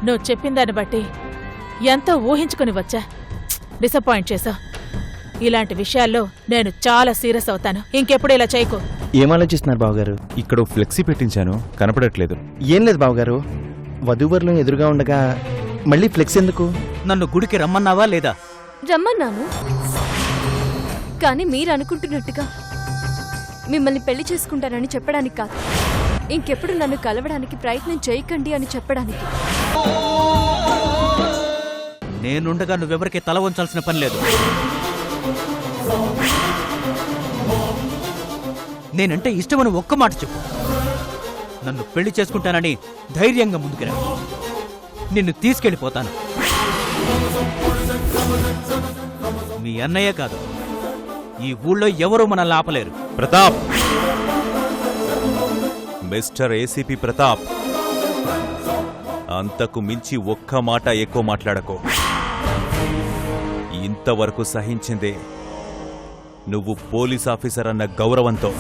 నువ్వు చెప్పిందాన్ని బట్టి ఎంతో ఊహించుకుని వచ్చా. డిసప్పాయింట్ చేశా. ఇలాంటి విషయాల్లో నేను చాలా సీరియస్ అవుతాను. ఇంకెప్పుడు ఇలా చేయకు. ఏం ఆలోచిస్తున్నారు బావగారు? ఇక్కడ ఫ్లెక్సీ పెట్టించాను, కనపడట్లేదు. ఏం లేదు బావగారు, వధూవరులు ఎదురుగా ఉండగా మళ్ళీ ఫ్లెక్స్ ఎందుకు? నన్ను గుడికి రమ్మన్నావా లేదా? రమ్మన్నాను, కానీ మీరు అనుకుంటున్నట్టుగా మిమ్మల్ని పెళ్లి చేసుకుంటానని చెప్పడానికి కాదు. ఇంకెప్పుడు నన్ను కలవడానికి ప్రయత్నం చేయకండి అని చెప్పడానికి. నేనుండగా నువ్వెవరికి తల వంచాల్సిన పని లేదు. నేనంటే ఇష్టమని ఒక్క మాట చెప్పు. నన్ను పెళ్లి చేసుకుంటానని ధైర్యంగా ముందుకురా. నిన్ను తీసుకెళ్ళిపోతాను. మీ అన్నయ్య కాదు, ఈ ఊళ్ళో ఎవరూ మనల్ని ఆపలేరు. ప్రతాప్, మిస్టర్ ఏసీపీ ప్రతాప్, అంతకు మించి ఒక్క మాట ఎక్కువ మాట్లాడకో. ఇంతవరకు సహించిందే నువ్వు పోలీస్ ఆఫీసర్ అన్న గౌరవంతో.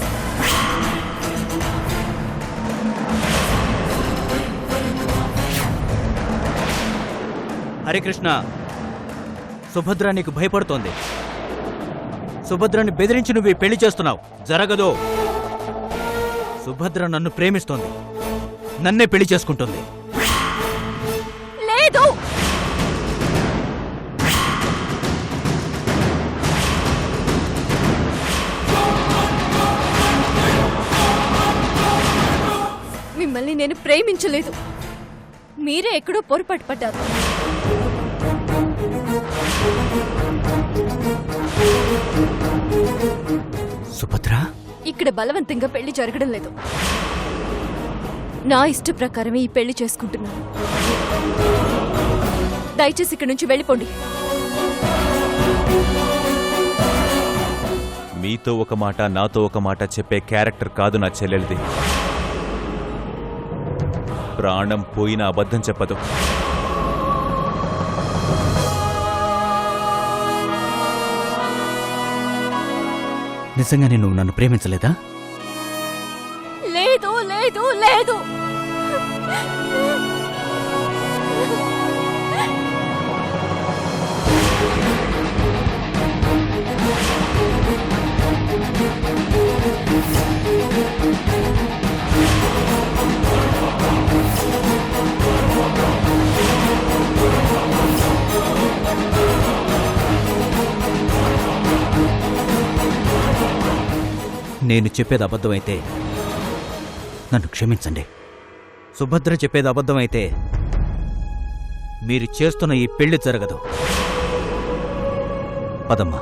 హరికృష్ణ, సుభద్ర నీకు భయపడుతోంది. సుభద్రని బెదిరించి నువ్వు పెళ్లి చేస్తున్నావు. జరగదు. సుభద్ర నన్ను ప్రేమిస్తోంది, నన్నే పెళ్లి చేసుకుంటుంది. లేదు, మిమ్మల్ని నేను ప్రేమించలేదు. మీరే ఎక్కడో పొరపాటు పడ్డారు. సుభద్ర, ఇక్కడ బలవంతంగా పెళ్లి జరగడం లేదు. నా ఇష్ట ప్రకారమే ఈ పెళ్లి చేసుకుంటున్నాను. దయచేసి ఇక్కడి నుంచి వెళ్ళిపోండి. మీతో ఒక మాట, నాతో ఒక మాట చెప్పే క్యారెక్టర్ కాదు నా చెల్లెలిది. ప్రాణం పోయిన అబద్ధం చెప్పదు. నిజంగానే నువ్వు నన్ను ప్రేమించలేదా? లేదు లేదు లేదు. నేను చెప్పేది అబద్ధమైతే నన్ను క్షమించండి. సుభద్ర చెప్పేది అబద్ధమైతే మీరు చేస్తున్న ఈ పెళ్లి జరగదు. పదమ్మా.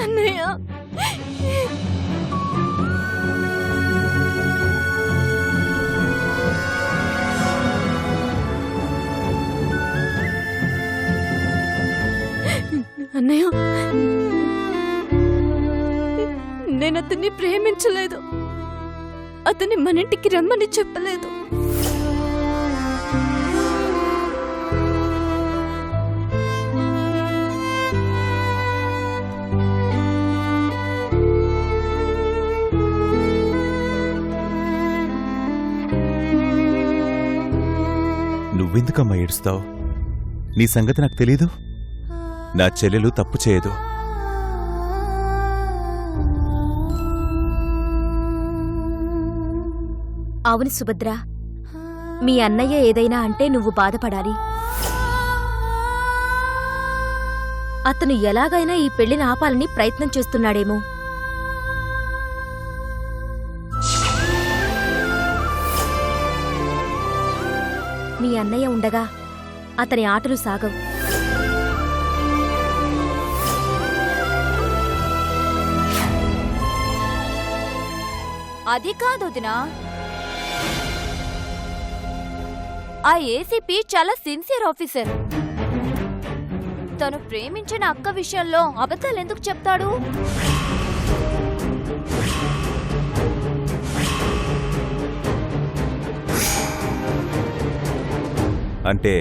అన్నయ్య, అన్నయ్య, నేను అతన్ని ప్రేమించలేదు. అతన్ని మన ఇంటికి రమ్మని చెప్పలేదు. నువ్వెందుకమ్మా ఏడుస్తావు? నీ సంగతి నాకు తెలీదు. నా చెల్లెలు తప్పు చేయదు. అవును సుభద్ర, మీ అన్నయ్య ఏదైనా అంటే నువ్వు బాధపడాలి. అతను ఎలాగైనా ఈ పెళ్లిని ఆపాలని ప్రయత్నం చేస్తున్నాడేమో. మీ అన్నయ్య ఉండగా అతని ఆటలు సాగవు. అది కాదు వదినా, ఆ ఏసీపీ చాలా సిన్సియర్ ఆఫీసర్. తను ప్రేమించిన అక్క విషయంలో అబద్ధాలు ఎందుకు చెప్తాడు? అంటే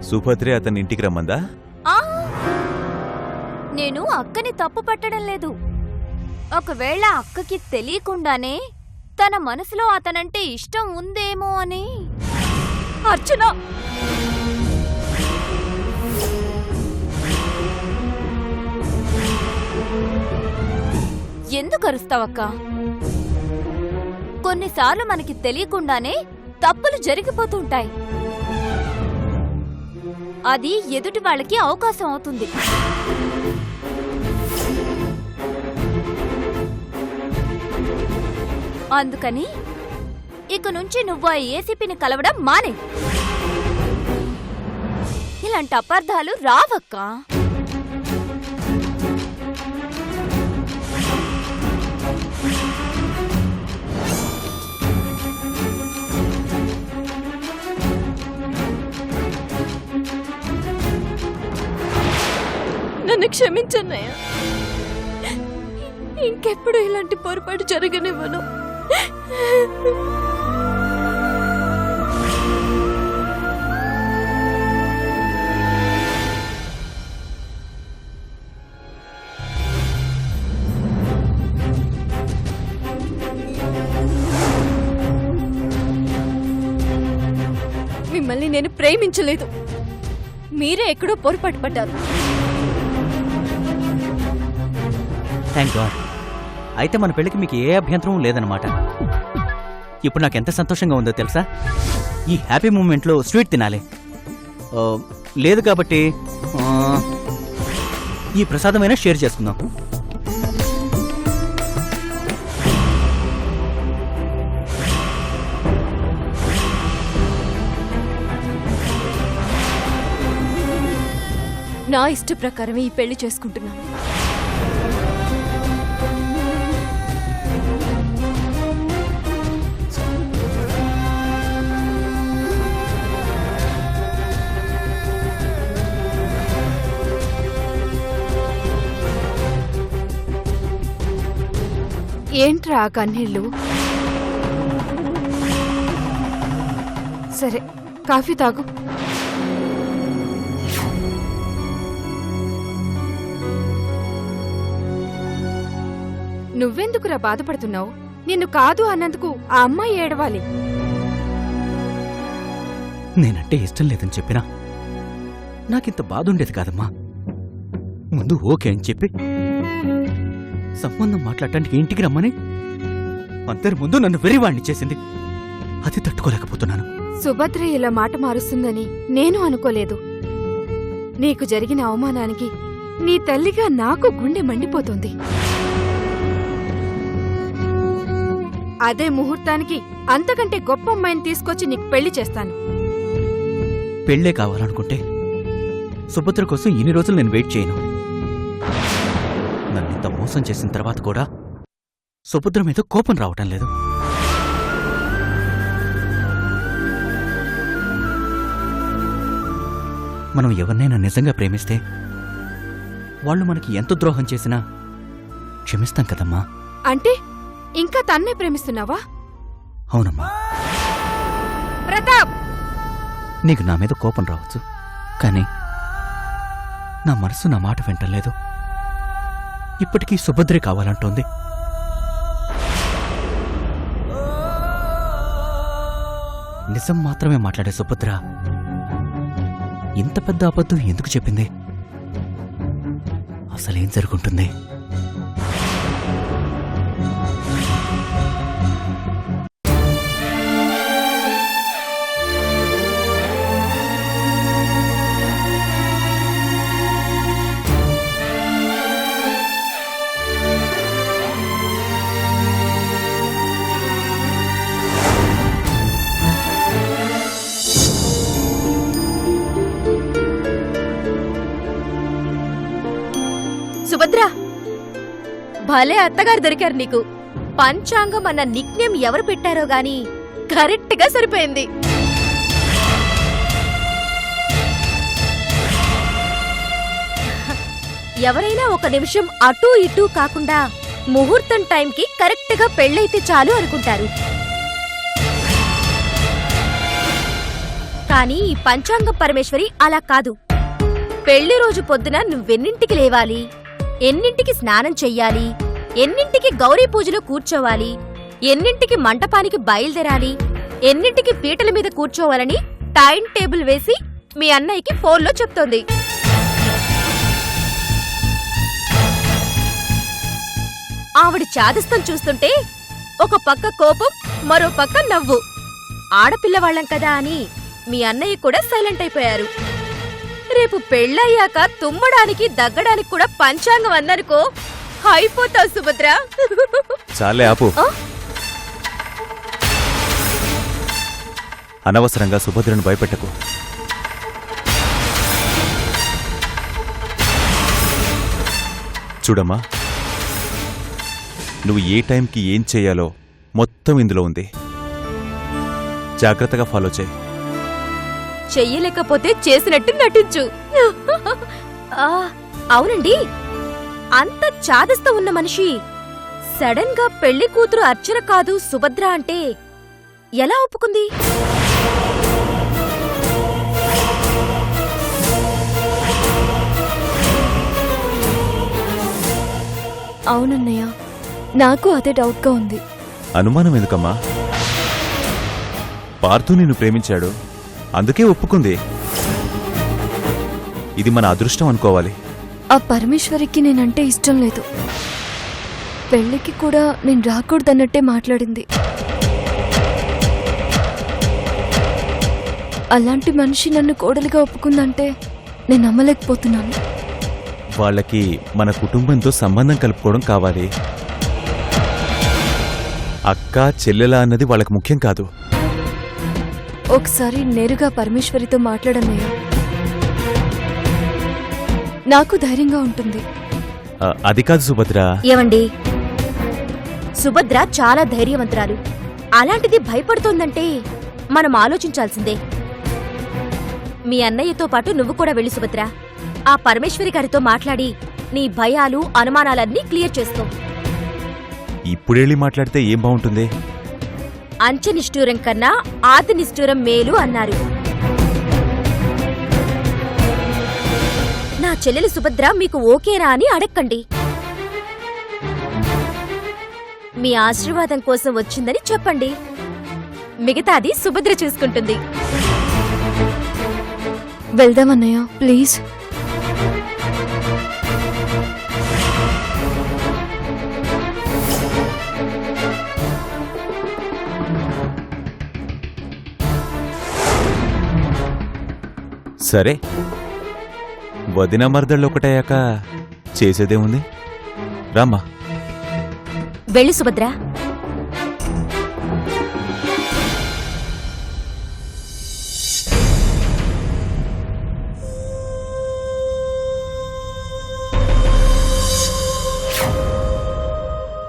సుభద్రే అతన్ని ఇంటికి రమ్మందా? ఆ, నేను అక్కని తప్పు పట్టడం లేదు. ఒకవేళ అక్కకి తెలియకుండానే తన మనసులో అతనంటే ఇష్టం ఉందేమో అని. అర్చన, ఎందుకు అరుస్తావక్క? కొన్నిసార్లు మనకి తెలియకుండానే తప్పులు జరిగిపోతుంటాయి. అది ఎదుటి వాళ్ళకి అవకాశం అవుతుంది. అందుకని ఇక నుంచి నువ్వు ఆ ఏసీపీని కలవడం మానే. ఇలాంటి అపార్థాలు రావక్కా. నన్ను క్షమించన్నయ్య. ఇంకెప్పుడు ఇలాంటి పొరపాటు జరగనివ్వను. మిమ్మల్ని నేను ప్రేమించలేదు. మీరే ఎక్కడో పొరపాటు పడ్డారు. Thank God. అయితే మన పెళ్లికి మీకు ఏ అభ్యంతరం లేదన్నమాట. ఇప్పుడు నాకు ఎంత సంతోషంగా ఉందో తెలుసా? ఈ హ్యాపీ మూమెంట్లో స్వీట్ తినాలి. లేదు కాబట్టి ఈ ప్రసాదమైనా షేర్ చేసుకుందాం. నా ఇష్ట ప్రకారమే ఈ పెళ్లి చేసుకుంటున్నాను. ఏంట్రా కన్నీళ్ళు? సరే, కాఫీ తాగు. నువ్వెందుకురా బాధపడుతున్నావు? నిన్ను కాదు అన్నందుకు ఆ అమ్మాయి ఏడవాలి. నేనంటే ఇష్టం లేదని చెప్పినా నాకింత బాధ ఉండేది కాదమ్మా. ముందు ఓకే అని చెప్పి సంబంధం మాట్లాడటానికి ఇంటికి రమ్మని అందరి ముందు నన్ను వెర్రివాణ్ణి చేసింది. అది తట్టుకోలేకపోతున్నాను. సుభద్ర ఇలా మాట మారుస్తుందని నేను అనుకోలేదు. నీకు జరిగిన అవమానానికి నీ తల్లిగా నాకు గుండె మండిపోతుంది. అదే ముహూర్తానికి అంతకంటే గొప్ప అమ్మాయిని తీసుకొచ్చి నీకు పెళ్లి చేస్తాను. పెళ్లే కావాలనుకుంటే సుభద్ర కోసం ఇన్ని రోజులు నేను వెయిట్ చేయను. నన్నింత మోసం చేసిన తర్వాత కూడా సుభద్ర మీద కోపం రావటం లేదు. మనం ఎవరినైనా నిజంగా ప్రేమిస్తే వాళ్ళు మనకి ఎంత ద్రోహం చేసినా క్షమిస్తాం కదమ్మా. అంటే ఇంకా తన్నే ప్రేమిస్తున్నావా? అవునమ్మా. ప్రతాప్, నీకు నా మీద కోపం రావచ్చు, కానీ నా మనసు నా మాట వింటలేదు. ఇప్పటికీ సుభద్రే కావాలంటోంది. నిజం మాత్రమే మాట్లాడే సుభద్ర ఇంత పెద్ద అబద్ధం ఎందుకు చెప్పింది? అసలేం జరుగుంటుంది? సుభద్ర, భలే అత్తగారు దొరికారు నీకు. పంచాంగం అన్న నిక్నేమ్ ఎవరు పెట్టారో గాని కరెక్ట్ గా సరిపోయింది. ఎవరైనా ఒక నిమిషం అటూ ఇటూ కాకుండా ముహూర్తం టైంకి కరెక్ట్ గా పెళ్ళైతే చాలు అనుకుంటారు. కానీ ఈ పంచాంగం పరమేశ్వరి అలా కాదు. పెళ్లి రోజు పొద్దున నువ్వెన్నింటికి లేవాలి, ఎన్నింటికి స్నానం చెయ్యాలి, ఎన్నింటికి గౌరీ పూజలో కూర్చోవాలి, ఎన్నింటికి మంటపానికి బయలుదేరాలి, ఎన్నింటికి పీటల మీద కూర్చోవాలని టైం టేబుల్ వేసి మీ అన్నయ్యకి ఫోన్లో చెప్తోంది. ఆవిడ చాదస్తం చూస్తుంటే ఒక పక్క కోపం, మరో పక్క నవ్వు. ఆడపిల్లవాళ్లం కదా అని మీ అన్నయ్య కూడా సైలెంట్ అయిపోయారు. రేపు పెళ్ళయ్యాక తుమ్మడానికి దగ్గడానికి కూడా పంచాంగం అందనుకో అయిపోతావు సుభద్ర. చాలే ఆపు. అనవసరంగా సుభద్రను భయపెట్టకు. చూడమ్మా, నువ్వు ఏ టైంకి ఏం చెయ్యాలో మొత్తం ఇందులో ఉంది. జాగ్రత్తగా ఫాలో చేయి. చెయ్యలేకపోతే చేసినట్టు నటించు. అవునండి, అంత చాదస్త ఉన్న మనిషి సడన్ గా పెళ్లి కూతురు అర్చన కాదు సుభద్ర అంటే ఎలా ఒప్పుకుంది? అవునన్నయ్య, నాకు అదే డౌట్గా ఉంది. అనుమానం ఎందుకమ్మా? పార్థు నిన్ను ప్రేమించాడు, అందుకే ఒప్పుకుంది. ఇది మన అదృష్టం అనుకోవాలి. ఆ పరమేశ్వరికి నేనంటే ఇష్టం లేదు. పెళ్లికి కూడా నేను రాకూడదన్నట్టే మాట్లాడింది. అలాంటి మనిషి నన్ను కోడలిగా ఒప్పుకుందంటే నేను నమ్మలేకపోతున్నాను. వాళ్ళకి మన కుటుంబంతో సంబంధం కలుపుకోవడం కావాలి. అక్క చెల్లెలా అన్నది వాళ్ళకి ముఖ్యం కాదు. ఒకసారి నేరుగా పరమేశ్వరితో మాట్లాడన్నయ్య, నాకు ధైర్యంగా ఉంటుంది. అది కాదు సుభద్ర. ఏవండి, సుభద్ర చాలా ధైర్యవంతురాలు. అలాంటిది భయపడుతోందంటే మనం ఆలోచించాల్సిందే. మీ అన్నయ్యతో పాటు నువ్వు కూడా వెళ్ళి సుభద్ర, ఆ పరమేశ్వరి గారితో మాట్లాడి నీ భయాలు అనుమానాలన్నీ క్లియర్ చేసుకో. ఇప్పుడెళ్ళి మాట్లాడితే ఏం బాగుంటుంది? అంచెనిష్ఠూరం కన్నా ఆతి నిష్ఠూరం మేలు అన్నారు. నా చెల్లెలు సుభద్ర మీకు ఓకేనా అని అడక్కండి. మీ ఆశీర్వాదం కోసం వచ్చిందని చెప్పండి. మిగతాది సుభద్ర చూసుకుంటుంది. వెళ్దామన్నయ్య, ప్లీజ్. సరే, వదిన మరదళ్ళు ఒకటయ్యాక చేసేదేముంది? రామ్మా. వెళ్ళి సుభద్ర.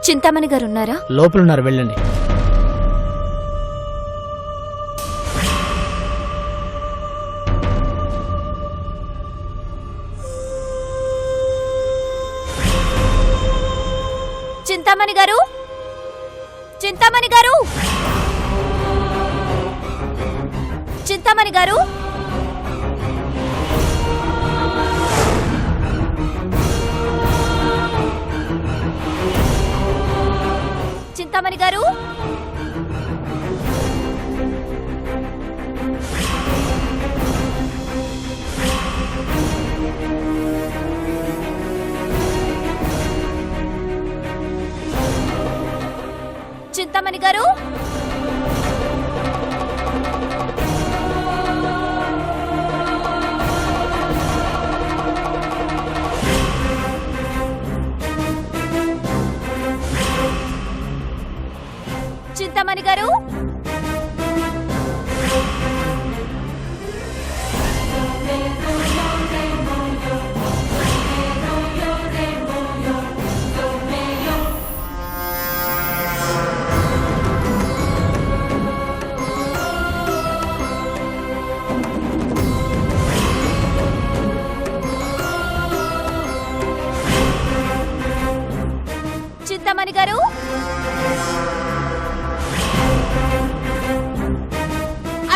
చింతామణి గారున్నారా? లోపలున్నారు, వెళ్ళండి. చింతామణి గారు, చింతామణి గారు, చింతామణి గారు, చింతామణి గారు.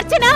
అర్చన!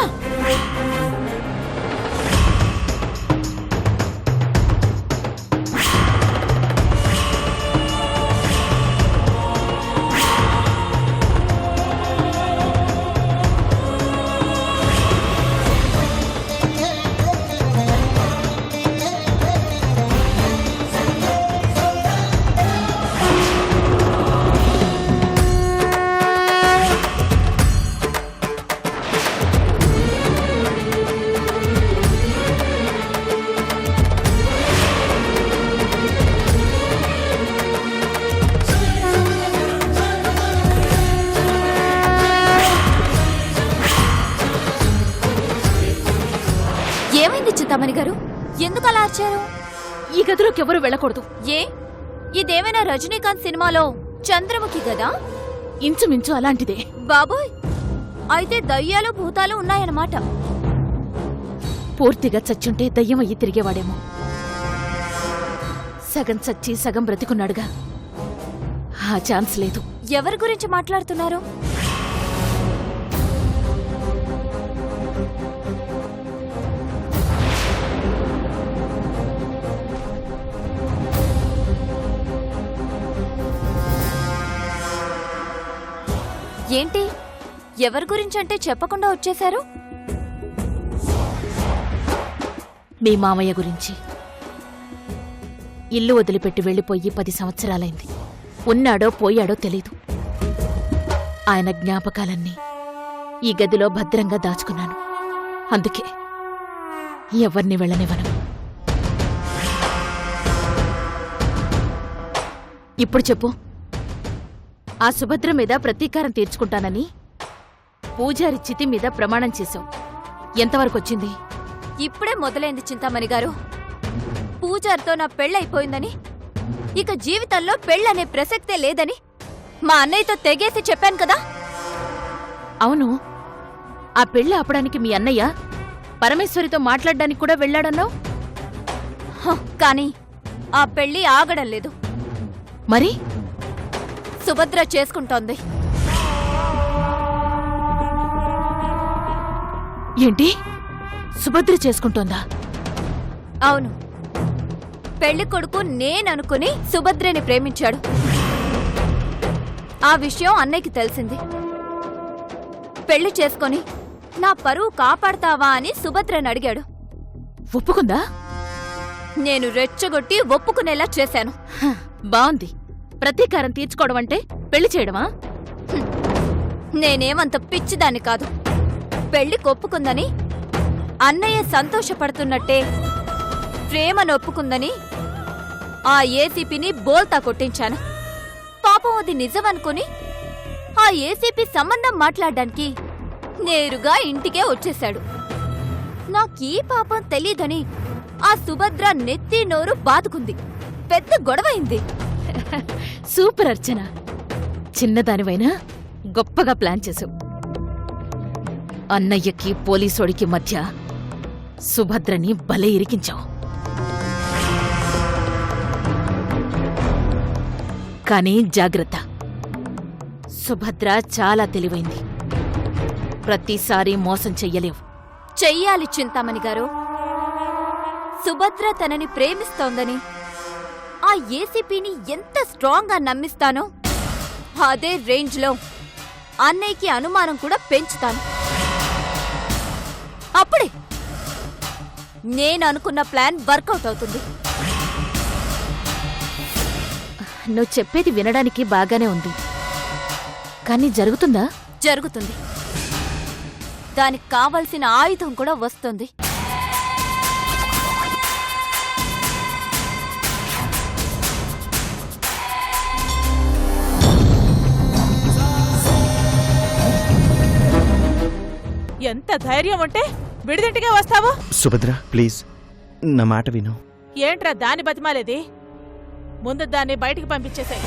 ఏమైంది చింతామణి గారు? ఎందుకు అలా అరిచారు? ఈ గదిలోకి ఎవరు వెళ్ళకూడదు. ఏ ఇదేమైనా రజనీకాంత్ సినిమాలో చంద్రముఖి కదా? ఇంచుమించు అలాంటిదే. బాబోయ్, అయితే దయ్యాలు భూతాలు ఉన్నాయన్నమాట. పూర్తిగా చచ్చుంటే దయ్యం అయ్యి తిరిగేవాడేమో. సగం చచ్చి సగం బ్రతికున్నాడుగా, ఆ ఛాన్స్ లేదు. ఎవరి గురించి మాట్లాడుతున్నారు? ఏంటి, ఎవరి గురించంటే చెప్పకుండా వచ్చేశారు? మీ మామయ్య గురించి. ఇల్లు వదిలిపెట్టి వెళ్ళిపోయి 10 సంవత్సరాలైంది. ఉన్నాడో పోయాడో తెలీదు. ఆయన జ్ఞాపకాలన్నీ ఈ గదిలో భద్రంగా దాచుకున్నాను. అందుకే ఎవరిని వెళ్ళనివ్వను. ఇప్పుడు చెప్పు, ఆ సుభద్ర మీద ప్రతీకారం తీర్చుకుంటానని పూజారి చితి మీద ప్రమాణం చేశావు. ఎంతవరకొచ్చింది? ఇప్పుడే మొదలైంది చింతామణి గారు. పూజారితో నా పెళ్ళైపోయిందని, ఇక జీవితంలో పెళ్ళనే ప్రసక్తే లేదని మా అన్నయ్యతో తెగేసి చెప్పాను కదా. అవును, ఆ పెళ్లి ఆపడానికి మీ అన్నయ్య పరమేశ్వరితో మాట్లాడడానికి కూడా వెళ్ళాడన్నావు. కానీ ఆ పెళ్లి ఆగడం లేదు. మరి సుభద్ర చేసుకుంటోంది. ఏంటి, సుభద్ర చేసుకుంటోందా? అవును, పెళ్లి కొడుకు నేననుకుని సుభద్రని ప్రేమించాడు. ఆ విషయం అన్నయ్యకి తెలిసింది. పెళ్లి చేసుకొని నా పరువు కాపాడతావా అని సుభద్రని అడిగాడు. ఒప్పుకుందా? నేను రెచ్చగొట్టి ఒప్పుకునేలా చేశాను. బావుంది. ప్రతీకారం తీర్చుకోవడం అంటే పెళ్లి చేయడమా? నేనేమంత పిచ్చిదాన్ని కాదు. పెళ్లి ఒప్పుకుందని అన్నయ్య సంతోషపడుతున్నట్టే ప్రేమను ఒప్పుకుందని ఆ ఏసీపీని బోల్తా కొట్టించాను. పాపం అది నిజమనుకుని ఆ ఏసీపీ సంబంధం మాట్లాడడానికి నేరుగా ఇంటికే వచ్చేశాడు. నాకీ పాపం తెలీదని ఆ సుభద్ర నెత్తి నోరు బాదుకుంది. పెద్ద గొడవైంది. సూపర్ అర్చన, చిన్నదానివైనా గొప్పగా ప్లాన్ చేసావు. అన్నయ్యకి పోలీసోడికి మధ్య సుభద్రని భలే ఇరికించావు. కానీ జాగ్రత్త, సుభద్ర చాలా తెలివైంది. ప్రతిసారి మోసం చెయ్యలేవు. చెయ్యాలి చింతామణి గారు. సుభద్ర తనని ప్రేమిస్తోందని ఆ ఏసీపీని ఎంత స్ట్రాంగ్ గా నమ్మిస్తానో అదే రేంజ్లో అన్నయ్యకి అనుమానం కూడా పెంచుతాను. అప్పుడే నేను అనుకున్న ప్లాన్ వర్కౌట్ అవుతుంది. నువ్వు చెప్పేది వినడానికి బాగానే ఉంది, కానీ జరుగుతుందా? జరుగుతుంది. దానికి కావలసిన ఆయుధం కూడా వస్తుంది. ఎంత ధైర్యం ఉంటే విడిదింటిగా వస్తావు? సుభద్ర ప్లీజ్ నా మాట విను. ఏంట్రా దాన్ని బతిమాలేది? ముందు దాన్ని బయటికి పంపించేసాయి.